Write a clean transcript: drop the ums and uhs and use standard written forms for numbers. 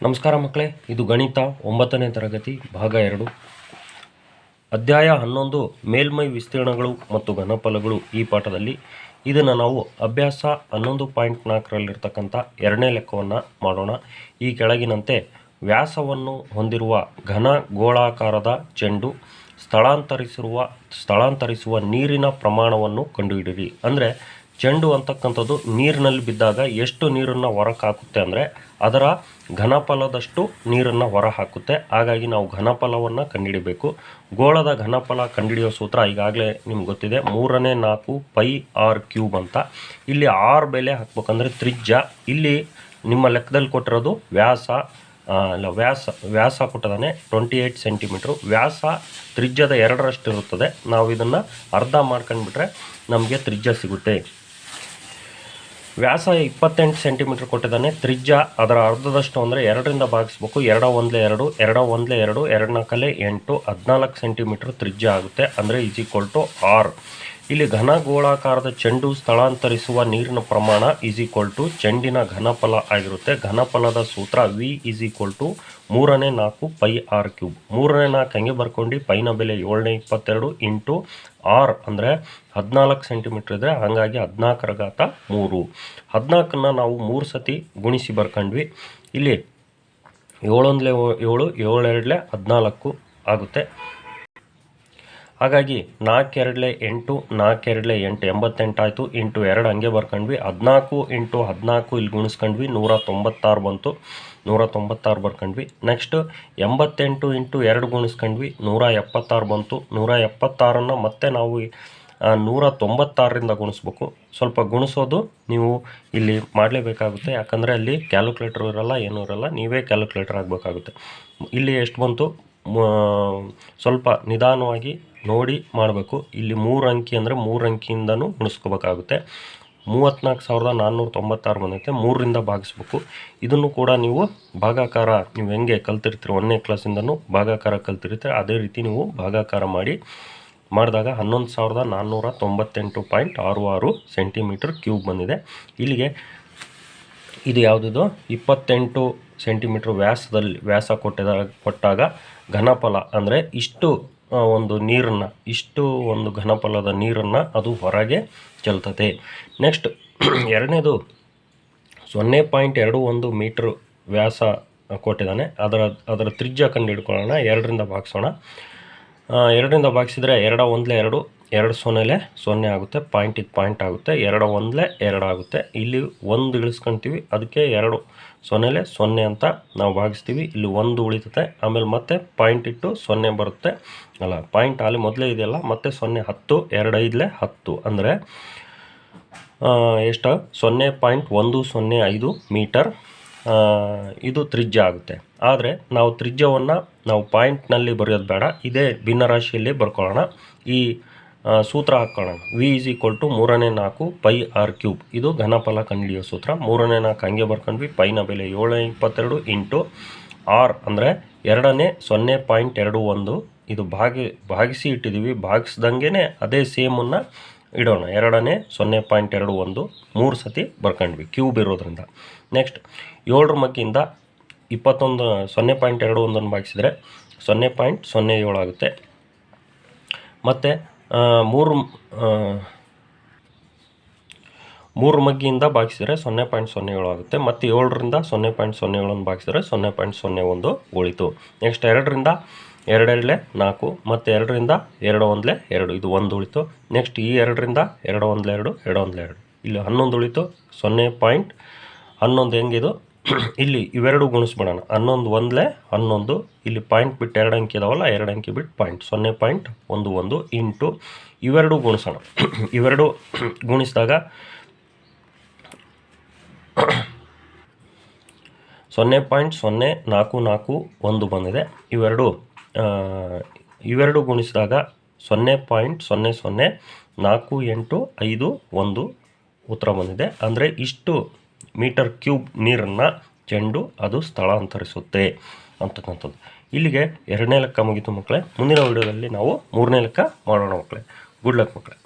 ನಮಸ್ಕಾರ ಮಕ್ಕಳೇ, ಇದು ಗಣಿತ 9ನೇ ತರಗತಿ ಭಾಗ 2 ಅಧ್ಯಾಯ 11 ಮೇಲ್ಮೈ ವಿಸ್ತೀರ್ಣಗಳು ಮತ್ತು ಘನಫಲಗಳು. ಈ ಪಾಠದಲ್ಲಿ ಇದನ್ನು ನಾವು ಅಭ್ಯಾಸ 11.4ರಲ್ಲಿರ್ತಕ್ಕಂಥ ಎರಡನೇ ಲೆಕ್ಕವನ್ನು ಮಾಡೋಣ. ಈ ಕೆಳಗಿನಂತೆ ವ್ಯಾಸವನ್ನು ಹೊಂದಿರುವ ಘನ ಗೋಳಾಕಾರದ ಚೆಂಡು ಸ್ಥಳಾಂತರಿಸುವ ನೀರಿನ ಪ್ರಮಾಣವನ್ನು ಕಂಡುಹಿಡಿಯಿರಿ. ಅಂದರೆ ಚೆಂಡು ಅಂತಕ್ಕಂಥದ್ದು ನೀರಿನಲ್ಲಿ ಬಿದ್ದಾಗ ಎಷ್ಟು ನೀರನ್ನು ಹೊರಕ್ಕೆ ಹಾಕುತ್ತೆ ಅಂದರೆ ಅದರ ಘನಫಲದಷ್ಟು ನೀರನ್ನು ಹೊರ ಹಾಕುತ್ತೆ. ಹಾಗಾಗಿ ನಾವು ಘನಫಲವನ್ನು ಕಂಡುಹಿಡಿಬೇಕು. ಗೋಳದ ಘನಫಲ ಕಂಡುಹಿಡಿಯೋ ಸೂತ್ರ ಈಗಾಗಲೇ ನಿಮ್ಗೆ ಗೊತ್ತಿದೆ, 3/4 πr³ ಅಂತ. ಇಲ್ಲಿ r ಬೆಲೆ ಹಾಕ್ಬೇಕಂದ್ರೆ ತ್ರಿಜ್ಯ. ಇಲ್ಲಿ ನಿಮ್ಮ ಲೆಕ್ಕದಲ್ಲಿ ಕೊಟ್ಟಿರೋದು ವ್ಯಾಸ ಕೊಟ್ಟದಾನೆ 28 ಸೆಂಟಿಮೀಟ್ರು. ವ್ಯಾಸ ತ್ರಿಜ್ಯದ 2ರಷ್ಟು ಇರುತ್ತದೆ. ನಾವು ಇದನ್ನು ಅರ್ಧ ಮಾಡ್ಕೊಂಡ್ಬಿಟ್ರೆ ನಮಗೆ ತ್ರಿಜ್ಯ ಸಿಗುತ್ತೆ. ವ್ಯಾಸ 28 ಸೆಂಟಿಮೀಟ್ರ್ ಕೊಟ್ಟಿದ್ದಾನೆ. ತ್ರಿಜ್ಯ ಅದರ ಅರ್ಧದಷ್ಟು ಅಂದರೆ 2ರಿಂದ ಭಾಗಿಸ್ಬೇಕು. 2 1 2 2 1 2 2 4 8 14 ಸೆಂಟಿಮೀಟ್ರ್ ತ್ರಿಜ್ಯ ಆಗುತ್ತೆ. ಅಂದರೆ r. ಇಲ್ಲಿ ಘನ ಗೋಳಾಕಾರದ ಚೆಂಡು ಸ್ಥಳಾಂತರಿಸುವ ನೀರಿನ ಪ್ರಮಾಣ ಚೆಂಡಿನ ಘನಫಲ ಆಗಿರುತ್ತೆ. ಘನಫಲದ ಸೂತ್ರ V 3/4 πr³. 3/4 ಹೆಂಗೆ ಬರ್ಕೊಂಡು ಪೈನ ಬೆಲೆ 722 ಇಂಟು r ಅಂದರೆ 14 ಸೆಂಟಿಮೀಟ್ರ್ ಇದೆ. ಹಾಗಾಗಿ 14⁻3. 14ನ್ನು ನಾವು 3 ಸತಿ ಗುಣಿಸಿ ಬರ್ಕೊಂಡ್ವಿ. ಇಲ್ಲಿ 7 1 7 7 2 14 ಆಗುತ್ತೆ. ಹಾಗಾಗಿ 4 2 8 4 2 8 88 ಆಯಿತು. ಇಂಟು 2 ಹಂಗೆ ಬರ್ಕೊಂಡ್ವಿ. 14 ಇಂಟು 14 ಇಲ್ಲಿ ಗುಣಿಸ್ಕೊಂಡ್ವಿ, 196 ಬಂತು. 196 ಬರ್ಕೊಂಡ್ವಿ. ನೆಕ್ಸ್ಟ್ 88 ಇಂಟು 2 ಗುಣಿಸ್ಕೊಂಡ್ವಿ, 176 ಬಂತು. 176ನ್ನು ಮತ್ತೆ ನಾವು 196ರಿಂದ ಗುಣಿಸ್ಬೇಕು. ಸ್ವಲ್ಪ ಗುಣಿಸೋದು ನೀವು ಇಲ್ಲಿ ಮಾಡಲೇಬೇಕಾಗುತ್ತೆ, ಯಾಕಂದರೆ ಅಲ್ಲಿ ಕ್ಯಾಲ್ಕುಲೇಟರ್ ಇರಲ್ಲ, ಏನೂ ಇರಲ್ಲ, ನೀವೇ ಕ್ಯಾಲ್ಕುಲೇಟರ್ ಆಗಬೇಕಾಗುತ್ತೆ. ಇಲ್ಲಿ ಎಷ್ಟು ಬಂತು, ಸ್ವಲ್ಪ ನಿಧಾನವಾಗಿ ನೋಡಿ ಮಾಡಬೇಕು. ಇಲ್ಲಿ 3 ಅಂಕಿ ಅಂದರೆ 3 ಅಂಕಿಯಿಂದನೂ ಗುಣಿಸ್ಕೋಬೇಕಾಗುತ್ತೆ. 34,496 ಬಂದೈತೆ. 3ರಿಂದ ಭಾಗಿಸ್ಬೇಕು. ಇದನ್ನು ಕೂಡ ನೀವು ಭಾಗಾಕಾರ, ನೀವು ಹೆಂಗೆ ಕಲ್ತಿರ್ತೀರಿ 1ನೇ ಕ್ಲಾಸಿಂದನೂ ಭಾಗಾಕಾರ ಕಲ್ತಿರ್ತೀರಿ, ಅದೇ ರೀತಿ ನೀವು ಭಾಗಾಕಾರ ಮಾಡಿದಾಗ 11,498.66 ಸೆಂಟಿಮೀಟ್ರ್ ಕ್ಯೂಬ್ ಬಂದಿದೆ. ಇದು ಯಾವುದಿದು 28 ಸೆಂಟಿಮೀಟ್ರ್ ವ್ಯಾಸ ಕೊಟ್ಟಾಗ ಘನಫಲ ಅಂದರೆ ಇಷ್ಟು ಒಂದು ಘನಫಲದ ನೀರನ್ನು ಅದು ಹೊರಗೆ ಚೆಲ್ತದೆ. ನೆಕ್ಸ್ಟ್ ಎರಡನೇದು 0.21 ಮೀಟ್ರ್ ವ್ಯಾಸ ಕೊಟ್ಟಿದ್ದಾನೆ. ಅದರ ತ್ರಿಜ್ಯ ಕಂಡು ಹಿಡ್ಕೊಳ್ಳೋಣ. 2ರಿಂದ ಭಾಗಿಸೋಣ. 2ರಿಂದ ಭಾಗಿಸಿದರೆ 2 1 2 2 0 0 ಆಗುತ್ತೆ. ಪಾಯಿಂಟ್ ಆಗುತ್ತೆ. 2 1 2 ಆಗುತ್ತೆ. ಇಲ್ಲಿ 1 ಇಳಿಸ್ಕೊಳ್ತೀವಿ, ಅದಕ್ಕೆ 2 0 0 ಅಂತ ನಾವು ಭಾಗಿಸ್ತೀವಿ. ಇಲ್ಲಿ 1 ಉಳಿತತೆ. ಆಮೇಲೆ ಮತ್ತೆ ಪಾಯಿಂಟ್ ಇಟ್ಟು 0 ಬರುತ್ತೆ. ಅಲ್ಲ, ಪಾಯಿಂಟ್ ಅಲ್ಲಿ ಮೊದಲೇ ಇದೆಯಲ್ಲ, ಮತ್ತೆ 0 10 2 5 10 ಅಂದರೆ ಎಷ್ಟು 0.105 ಮೀಟರ್ ಇದು ತ್ರಿಜ್ಯ ಆಗುತ್ತೆ. ಆದರೆ ನಾವು ತ್ರಿಜ್ಯವನ್ನು ನಾವು ಪಾಯಿಂಟ್ನಲ್ಲಿ ಬರೆಯೋದು ಬೇಡ, ಇದೇ ಭಿನ್ನರಾಶಿಯಲ್ಲಿ ಬರ್ಕೊಳ್ಳೋಣ. ಈ ಸೂತ್ರ ಹಾಕ್ಕೊಳ್ಳೋಣ. V 3/4 πr³. ಇದು ಘನಫಲ ಕಂಡುಹಿಡಿಯೋ ಸೂತ್ರ. 3/4 ಹಂಗೆ ಬರ್ಕೊಂಡ್ವಿ. ಪೈನ ಬೆಲೆ 722 ಇಂಟು r ಅಂದರೆ 2ನೇ 0.21. ಇದು ಭಾಗಿಸಿ ಇಟ್ಟಿದ್ದೀವಿ. ಭಾಗಿಸ್ದಂಗೆ ಅದೇ ಸೇಮನ್ನು ಇಡೋಣ. 2ನೇ 0.21 3 ಸತಿ ಬರ್ಕೊಂಡ್ವಿ ಕ್ಯೂಬ್ ಇರೋದ್ರಿಂದ. ನೆಕ್ಸ್ಟ್ 7ರ ಮಗ್ಗಿಂದ 0.21 ಭಾಗಿಸಿದರೆ 0.07 ಆಗುತ್ತೆ. ಮತ್ತು 3 ಮಗ್ಗಿಯಿಂದ ಭಾಗಿಸಿದರೆ 0.07 ಆಗುತ್ತೆ. ಮತ್ತು 7ರಿಂದ 0.07 ಭಾಗಿಸಿದರೆ 0.01 ಉಳಿತು. ನೆಕ್ಸ್ಟ್ 2ರಿಂದ 2 2 4 ಮತ್ತು 2ರಿಂದ 2 1 2 ಇದು 1 ಉಳಿತು. ನೆಕ್ಸ್ಟ್ ಈ 2ರಿಂದ 2 1 2 2 1 2 ಇಲ್ಲಿ 11 ಉಳಿತು. 0.11 ಹೆಂಗಿದು ಇಲ್ಲಿ ಇವೆರಡು ಗುಣಿಸ್ಬಿಡೋಣ. 11 1 11 ಇಲ್ಲಿ ಪಾಯಿಂಟ್ ಬಿಟ್ಟು 2 ಅಂಕಿ ಇದಾವಲ್ಲ, 2 ಅಂಕಿ ಬಿಟ್ಟು ಪಾಯಿಂಟ್ 0.11 ಇಂಟು ಇವೆರಡು ಗುಣಿಸೋಣ. ಇವೆರಡು ಗುಣಿಸಿದಾಗ 0.0441 ಬಂದಿದೆ. ಇವೆರಡು ಗುಣಿಸಿದಾಗ 0.004851 ಉತ್ತರ ಬಂದಿದೆ. ಅಂದರೆ ಇಷ್ಟು ಮೀಟರ್ ಕ್ಯೂಬ್ ನೀರನ್ನು ಚೆಂಡು ಅದು ಸ್ಥಳಾಂತರಿಸುತ್ತೆ ಅಂತಕ್ಕಂಥದ್ದು. ಇಲ್ಲಿಗೆ 2ನೇ ಲೆಕ್ಕ ಮುಗಿತು ಮಕ್ಕಳೇ. ಮುಂದಿನ ವಿಡಿಯೋದಲ್ಲಿ ನಾವು 3ನೇ ಲೆಕ್ಕ ಮಾಡೋಣ ಮಕ್ಕಳೇ. ಗುಡ್ ಲಕ್ ಮಕ್ಕಳೇ.